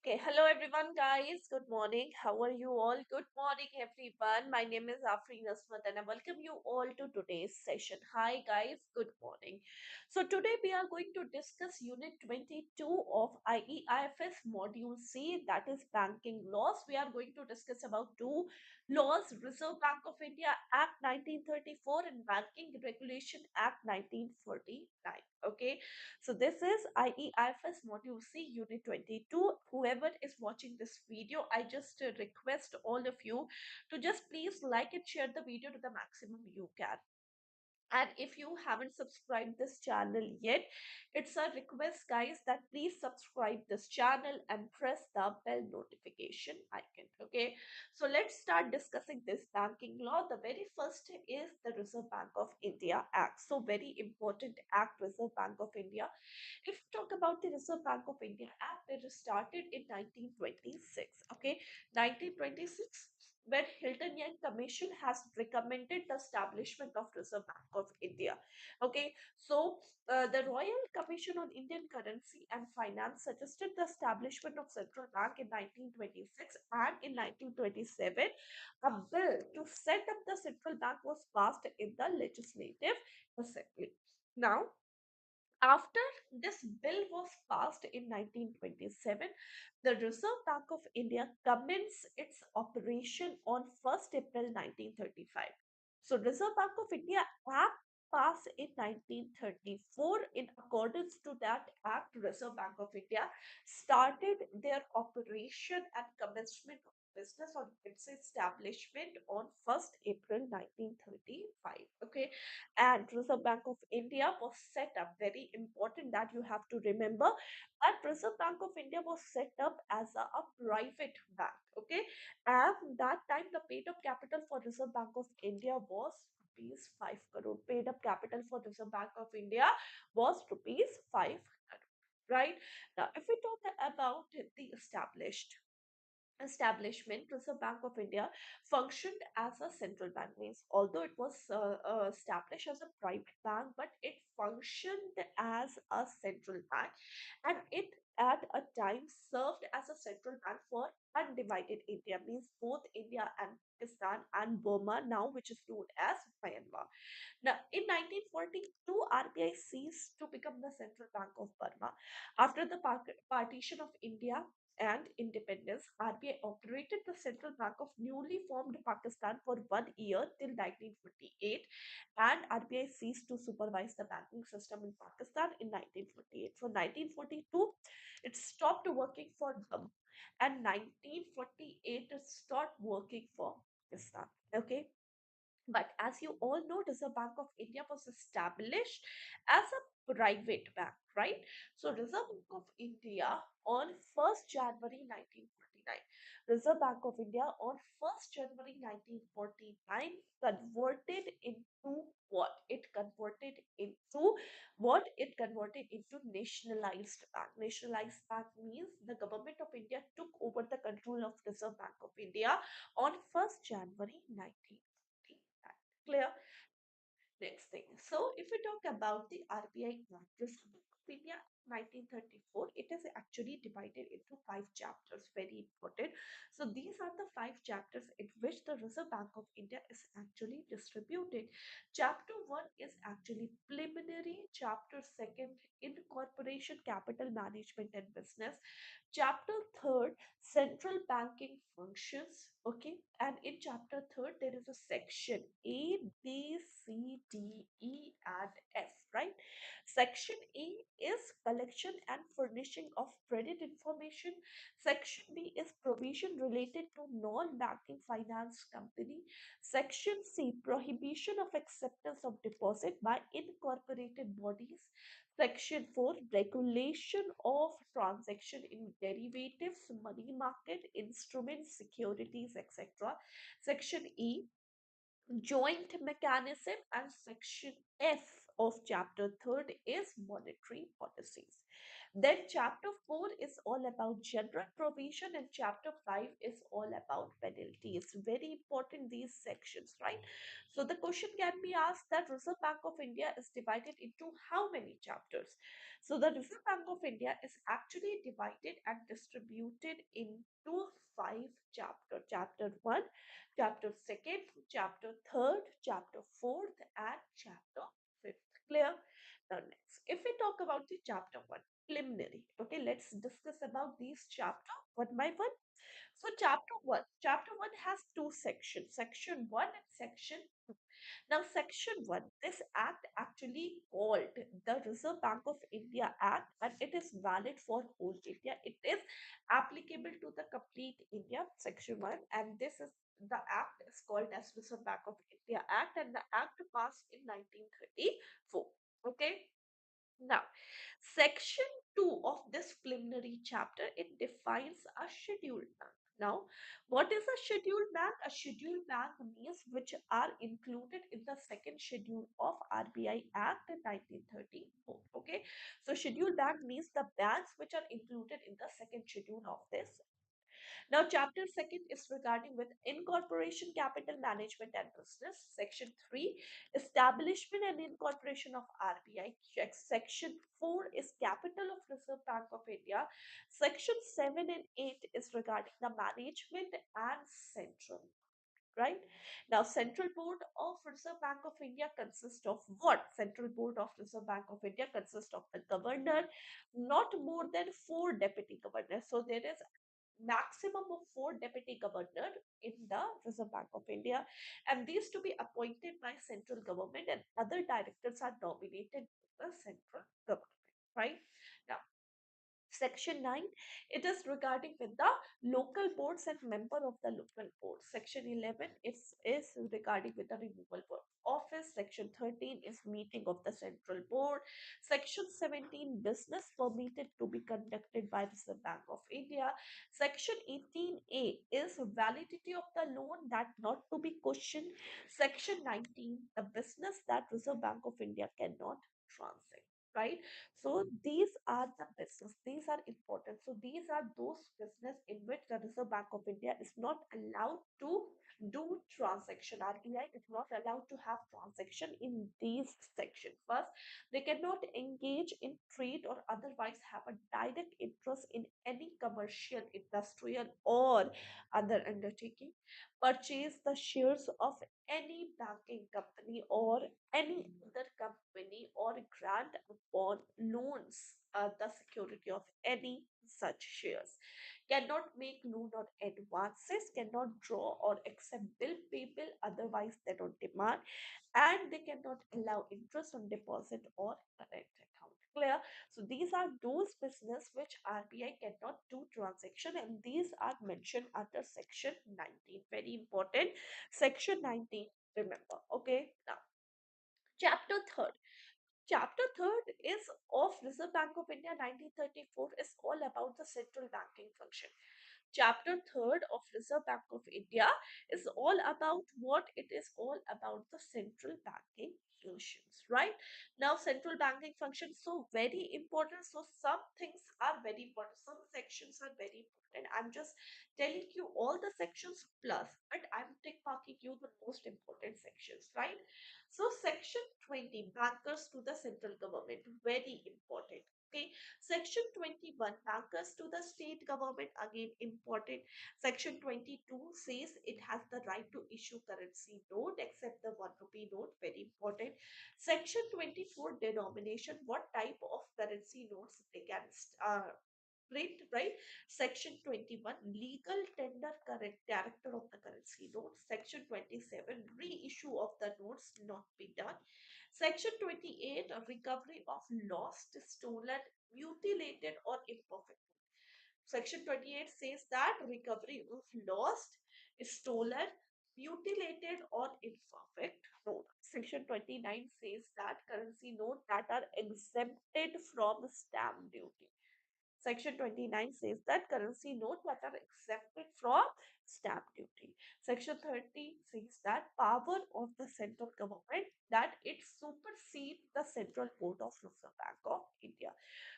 Okay, hello everyone, guys. Good morning. How are you all? Good morning, everyone. My name is Afreen Azmat, and I welcome you all to today's session. Hi, guys. Good morning. So, today we are going to discuss Unit 22 of IEIFS Module C, that is Banking Laws. We are going to discuss about two laws: Reserve Bank of India Act 1934 and Banking Regulation Act 1949. Okay, so this is IEIFS Module C Unit 22. Whoever is watching this video, I just request all of you to just please like and share the video to the maximum you can. And if you haven't subscribed this channel yet, it's a request, guys, that please subscribe this channel and press the bell notification icon. Okay, so let's start discussing this banking law. The very first is the Reserve Bank of India Act. So very important act, Reserve Bank of India. If we talk about the Reserve Bank of India Act, it started in 1926. Okay, 1926, where Hilton Young Commission has recommended the establishment of Reserve Bank of India. Okay, so the Royal Commission on Indian Currency and Finance suggested the establishment of central bank in 1926, and in 1927 a bill to set up the central bank was passed in the Legislative Assembly. Now, after this bill was passed in 1927, the Reserve Bank of India commenced its operation on 1st April 1935. So, Reserve Bank of India Act passed in 1934. In accordance to that act, Reserve Bank of India started their operation and commencement of business on its establishment on 1st April 1935. Okay, and Reserve Bank of India was set up. Very important that you have to remember. And Reserve Bank of India was set up as a private bank. Okay, and that time the paid up capital for Reserve Bank of India was rupees 5 crore. Paid up capital for Reserve Bank of India was rupees 5 crore. Right, now, if we talk about the establishment, Reserve Bank of India functioned as a central bank. Means although it was established as a private bank, but it functioned as a central bank, and it at a time served as a central bank for undivided India, means both India and Pakistan and Burma now, which is known as Myanmar. Now, in 1942, RBI ceased to become the central bank of Burma. After the partition of India and independence, RBI operated the central bank of newly formed Pakistan for 1 year till 1948, and RBI ceased to supervise the banking system in Pakistan in 1948. So, 1942, it stopped working for them, and 1948, it stopped working for Pakistan. Okay, but as you all know, Reserve Bank of India was established as a private bank, right? So Reserve Bank of India on 1st January 1949. Reserve Bank of India on 1st January 1949 converted into what? It converted into what? It converted into nationalized bank. Nationalized bank means the government of India took over the control of Reserve Bank of India on 1st January 1949. Clear? Next thing. So, if we talk about the RBI Act, Reserve Bank of India 1934, it is actually divided into five chapters. Very important. So, these are the five chapters in which the Reserve Bank of India is actually distributed. Chapter 1 is actually preliminary. Chapter 2, incorporation, capital management, and business. Chapter 3, central banking functions. Okay, and in chapter 3 there is a section A, B, C, D, E, and F. Right, section A is collection and furnishing of credit information. Section B is provision related to non-banking finance company. Section C, prohibition of acceptance of deposit by incorporated bodies. Section 4, regulation of transaction in derivatives, money market, instruments, securities, etc. Section E, joint mechanism, and section F, of chapter 3 is monetary policies. Then chapter 4 is all about general provision and chapter 5 is all about penalty. It's very important these sections, right? So the question can be asked that Reserve Bank of India is divided into how many chapters? So the Reserve Bank of India is actually divided and distributed into five chapters. Chapter 1, chapter 2nd, chapter 3rd, chapter 4th, and chapter 5th. Clear? Now next, if we talk about the chapter 1, preliminary. Okay, let's discuss about these chapter one by one. So chapter 1 has two sections, section 1 and section 2. Now, Section 1, this act actually called the Reserve Bank of India Act and it is valid for whole India. It is applicable to the complete India, Section 1, and this is the act is called as Reserve Bank of India Act and the act passed in 1934. Okay. Now, section 2 of this preliminary chapter, it defines a scheduled bank. Now, what is a scheduled bank? A scheduled bank means which are included in the second schedule of RBI Act in 1934. Okay, so scheduled bank means the banks which are included in the second schedule of this. Now, chapter second is regarding with incorporation, capital management and business. Section 3, establishment and incorporation of RBI. Section 4 is capital of Reserve Bank of India. Section 7 and 8 is regarding the management and central. Right now, Central Board of Reserve Bank of India consists of what? Central Board of Reserve Bank of India consists of the governor, not more than four deputy governors. So there is maximum of four deputy governor in the Reserve Bank of India, and these to be appointed by central government, and other directors are nominated by the central government. Right now, Section 9, it is regarding with the local boards and member of the local board. Section 11 is regarding with the removal of office. Section 13 is meeting of the central board. Section 17, business permitted to be conducted by Reserve Bank of India. Section 18A is validity of the loan that not to be questioned. Section 19, the business that Reserve Bank of India cannot transact. Right, so these are the business. These are important. So these are those business in which the Reserve Bank of India is not allowed to do transaction. RBI is not allowed to have transaction in these sections. First, they cannot engage in trade or otherwise have a direct interest in any commercial, industrial, or other undertaking. Purchase the shares of any banking company or any other company or grant upon loans the security of any such shares, cannot make loan or advances, cannot draw or accept bill payable, otherwise they don't demand, and they cannot allow interest on deposit or current account. Clear? So these are those business which RBI cannot do transaction, and these are mentioned under section 19. Very important. Section 19, remember. Okay. Now, chapter 3rd. Chapter 3rd is of Reserve Bank of India 1934 is all about the central banking function. Chapter 3rd of Reserve Bank of India is all about what it is all about the central banking functions, right? Now, central banking functions so very important. So some things are very important. Some sections are very important. I'm just telling you all the sections plus, but I'm marking you the most important sections, right? So section 20, bankers to the central government, very important. Okay, section 21, bankers to the state government, again important. Section 22 says it has the right to issue currency note except the 1 rupee note, very important. Section 24, denomination, what type of currency notes they can print, right? Section 21, legal tender current character of the currency notes. Section 27, reissue of the notes not be done. Section 28, a recovery of lost, stolen, mutilated or imperfect. Section 28 says that recovery of lost, stolen, mutilated or imperfect note. Section 29 says that currency note that are exempted from stamp duty. Section 29 says that currency notes that are exempted from stamp duty. Section 30 says that power of the central government, that it supersedes the Central Board of Reserve Bank of India.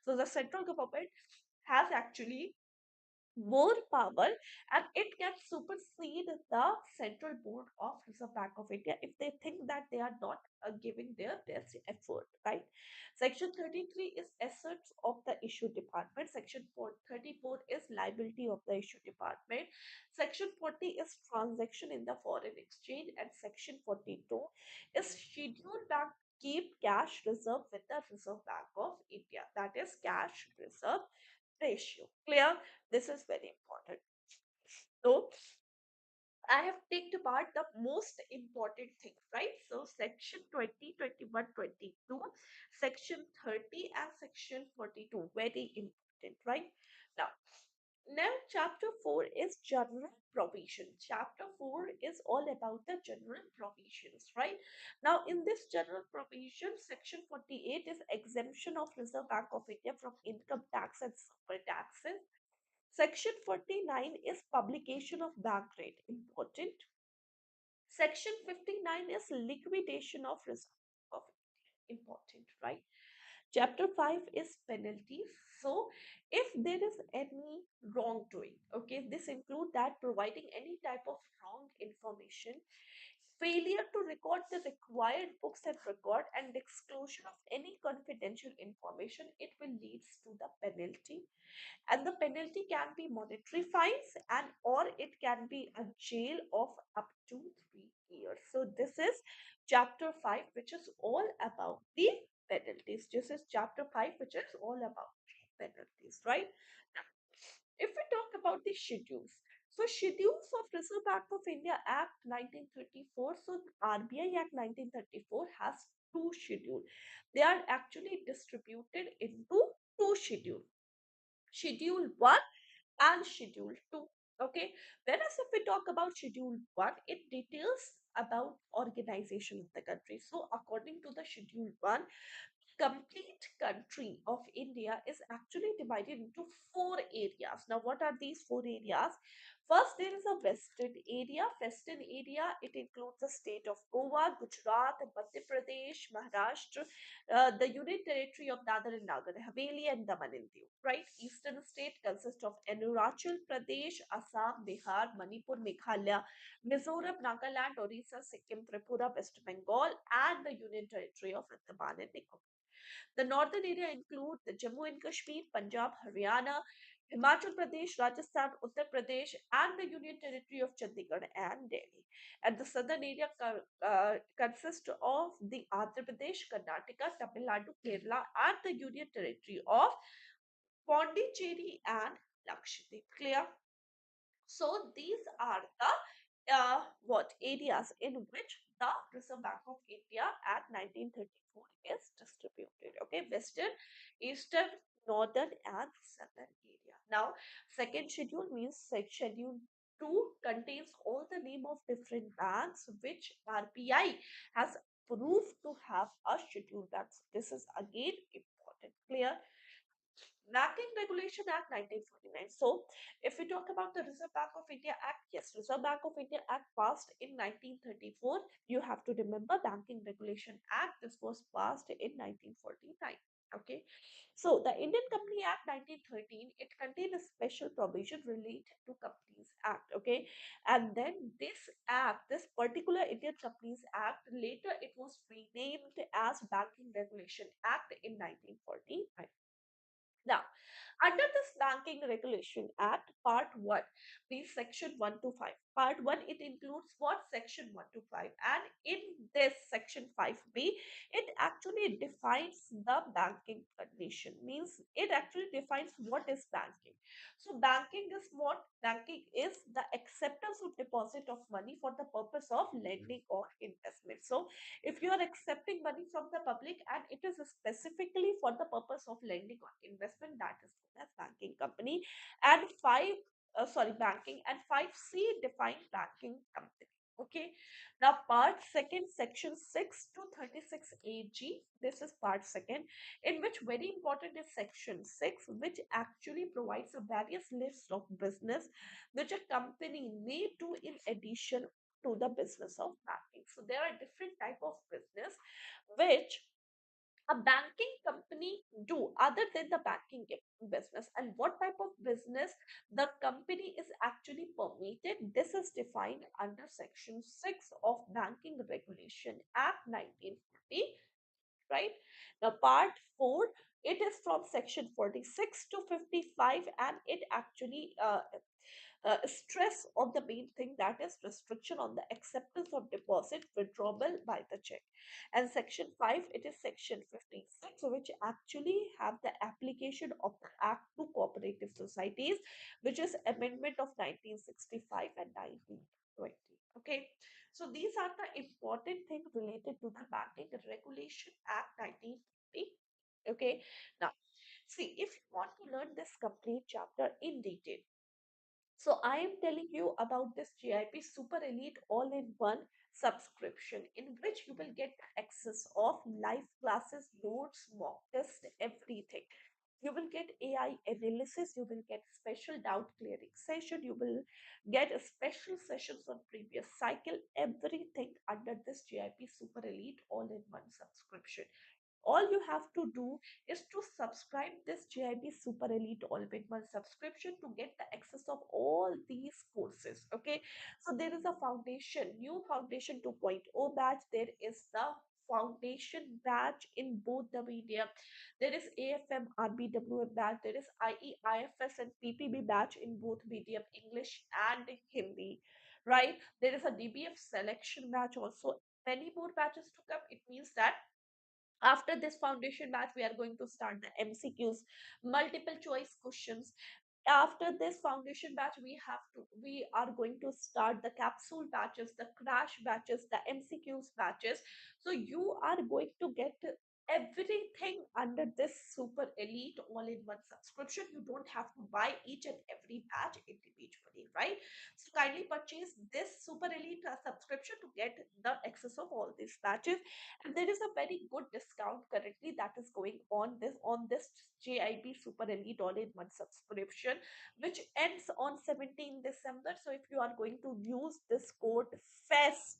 So the central government has actually more power, and it can supersede the Central Board of Reserve Bank of India if they think that they are not giving their best effort, right? Section 33 is assets of the issue department. Section 34 is liability of the issue department. Section 40 is transaction in the foreign exchange, and Section 42 is scheduled bank keep cash reserve with the Reserve Bank of India. That is cash reserve ratio. Clear? This is very important. So I have picked apart the most important things, right? So section 20, 21, 22, section 30 and section 42, very important, right? Now, now chapter 4 is general provision. Chapter 4 is all about the general provisions, right? Now, in this general provision, section 48 is exemption of Reserve Bank of India from income tax and super taxes. Section 49 is publication of bank rate, important. Section 59 is liquidation of reserve of important, right? Chapter 5 is penalties. So if there is any wrongdoing, okay, this include that providing any type of wrong information, failure to record the required books and record, and disclosure of any confidential information, it will lead to the penalty, and the penalty can be monetary fines and or it can be a jail of up to 3 years. So this is chapter 5, which is all about the penalties. This is chapter 5, which is all about penalties, right? Now, if we talk about the schedules, so schedules of Reserve Bank of India Act 1934, so RBI Act 1934 has two schedules. They are actually distributed into two schedules, schedule 1 and schedule 2. Okay, whereas if we talk about schedule 1, it details about organization of the country. So according to the schedule 1, complete country of India is actually divided into four areas. Now, what are these four areas? First, there is a western area. Western area, it includes the state of Goa, Gujarat, Madhya Pradesh, Maharashtra, the Union Territory of Dadar and Nagar Haveli, and Daman and Diu. Right? Eastern state consists of Arunachal Pradesh, Assam, Bihar, Manipur, Meghalaya, Mizoram, Nagaland, Orissa, Sikkim, Tripura, West Bengal, and the Union Territory of Andaman and Nicobar. The northern area includes the Jammu and Kashmir, Punjab, Haryana, Himachal Pradesh, Rajasthan, Uttar Pradesh, and the Union Territory of Chandigarh and Delhi. And the southern area consists of the Andhra Pradesh, Karnataka, Tamil Nadu, Kerala, and the Union Territory of Pondicherry and Lakshadweep. Clear? So these are the what areas in which the Reserve Bank of India at 1934 is distributed. Okay, western, eastern, northern, and southern area. Now, second schedule means schedule 2 contains all the name of different banks which RBI has approved to have a schedule banks. This is again important. Clear? Banking Regulation Act 1949. So, if we talk about the Reserve Bank of India Act, yes, Reserve Bank of India Act passed in 1934. You have to remember Banking Regulation Act. This was passed in 1949. Okay, so the Indian Company Act 1913, it contained a special provision related to Companies Act. Okay, and then this act, this particular Indian Companies Act, later it was renamed as Banking Regulation Act in 1949. Now, under this Banking Regulation Act, Part 1, means Section 1 to 5. Part 1, it includes what? Section 1 to 5. And in this Section 5B, it actually defines the banking condition. Means it actually defines what is banking. So, banking is what? Banking is the acceptance of deposit of money for the purpose of lending or investment. So, if you are accepting money from the public and it is specifically for the purpose of lending or investment, that is known as banking company. And banking, and 5C define banking company. Okay. Now, part second, section 6 to 36 AG. This is part second, in which very important is section 6, which actually provides a various list of business which a company may do in addition to the business of banking. So there are different type of business which a banking company do other than the banking business, and what type of business the company is actually permitted. This is defined under section 6 of Banking Regulation Act 1940, right? Now part 4, it is from section 46 to 55, and it actually stress on the main thing, that is restriction on the acceptance of deposit withdrawal by the check. And section 5, it is section 56, which actually have the application of the act to cooperative societies, which is amendment of 1965 and 1920. Okay, so these are the important things related to the Banking Regulation Act 1950. Okay, now see, if you want to learn this complete chapter in detail, so I am telling you about this JIP Super Elite all-in-one subscription, in which you will get access of live classes, notes, mock test, everything. You will get AI analysis, you will get special doubt clearing session, you will get a special sessions on previous cycle, everything under this JIP Super Elite all-in-one subscription. All you have to do is to subscribe this JIB Super Elite All-in-One subscription to get the access of all these courses. Okay, so there is a foundation, new foundation 2.0 batch. There is the foundation batch in both the media. There is AFM RBWM batch. There is IE IFS and PPB batch in both medium, English and Hindi. Right? There is a DBF selection batch also. Many more batches to come. It means that after this foundation batch, we are going to start the MCQs, multiple choice questions. After this foundation batch, we are going to start the capsule batches, the crash batches, the MCQs batches. So you are going to get everything under this super elite all-in-one subscription. You don't have to buy each and every batch individually, right? So kindly purchase this super elite subscription to get the access of all these batches. And there is a very good discount currently that is going on this JIB Super Elite all-in-one subscription, which ends on 17 December. So if you are going to use this code FEST,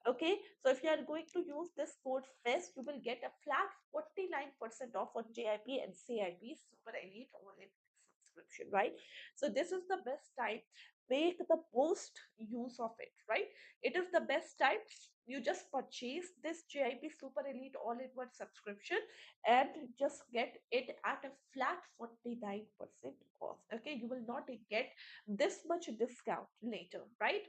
okay, so if you are going to use this code FEST, you will get a flat 49% off on JIB and CIB Super Elite all-in-one subscription, right? So this is the best time. Make the most use of it, right? It is the best time. You just purchase this JIB Super Elite all-in-one subscription and just get it at a flat 49% off. Okay, you will not get this much discount later, right?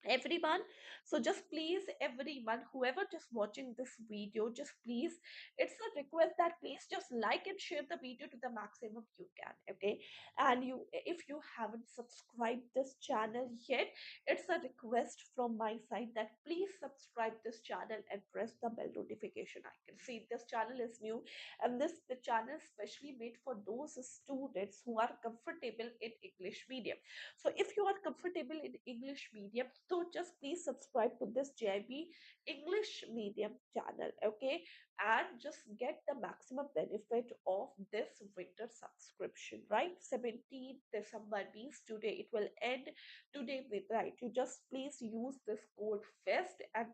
Everyone, so just please, everyone, whoever just watching this video, just please, it's a request that please just like and share the video to the maximum you can. Okay, and you, if you haven't subscribed this channel yet, it's a request from my side that please subscribe this channel and press the bell notification icon. See, this channel is new, and this the channel is specially made for those students who are comfortable in English medium. So if you are comfortable in English medium, so just please subscribe to this JIB English medium channel, okay? And just get the maximum benefit of this winter subscription, right? 17th December means today. It will end today midnight. You just please use this code FEST and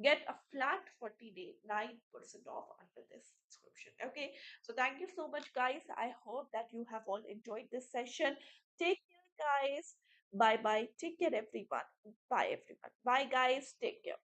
get a flat 49% off under this subscription, okay? So thank you so much, guys. I hope that you have all enjoyed this session. Take care, guys. Bye bye. Take care, everyone. Bye, everyone. Bye, guys. Take care.